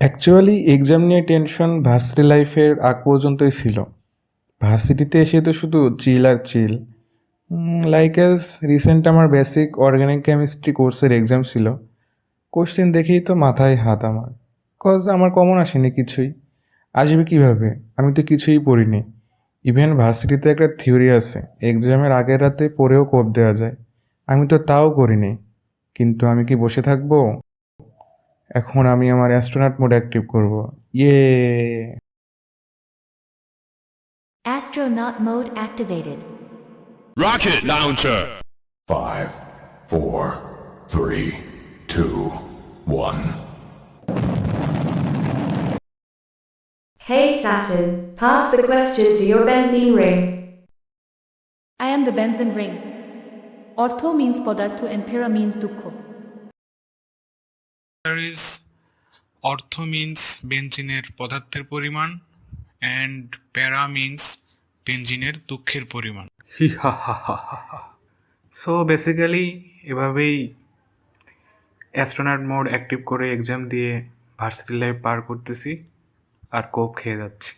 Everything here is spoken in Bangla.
অ্যাকচুয়ালি এক্সাম নিয়ে টেনশন ভার্সিটি লাইফের আগ পর্যন্তই ছিল। ভার্সিটিতে এসে তো শুধু চিল আর চিল। লাইক অ্যাজ রিসেন্ট আমার বেসিক অর্গানিক কেমিস্ট্রি কোর্সের এক্সাম ছিল। কোশ্চেন দেখেই তো মাথায় হাত আমার, কজ আমার কমন আসেনি কিছুই। আসবে কিভাবে? আমি তো কিছুই পড়িনি। ইভেন ভার্সিটিতে একটা থিওরি আছে, এক্সামের আগের রাতে পড়েও কোপ দেওয়া যায়। আমি তো তাও করিনি। কিন্তু আমি কি বসে থাকবো? এখন আমি আমার অ্যাস্ট্রোনট মোড অ্যাক্টিভ করব। ইয়ে! Astronaut mode activated. Rocket launcher. 5, 4, 3, 2, 1. Hey Saturn, pass the question to your benzene ring. I am the benzene ring. Ortho means podartho and para means dukho. There is ortho means বেঞ্জিনের পদার্থের পরিমাণ and para means বেঞ্জিনের দুঃখের পরিমাণ। হি হা হা হা হা হা। সো বেসিক্যালি এভাবেই অ্যাস্ট্রোনট মোড অ্যাক্টিভ করে এক্সাম দিয়ে ভার্সিটি লাইফ পার করতেছি আর কোপ খেয়ে যাচ্ছি।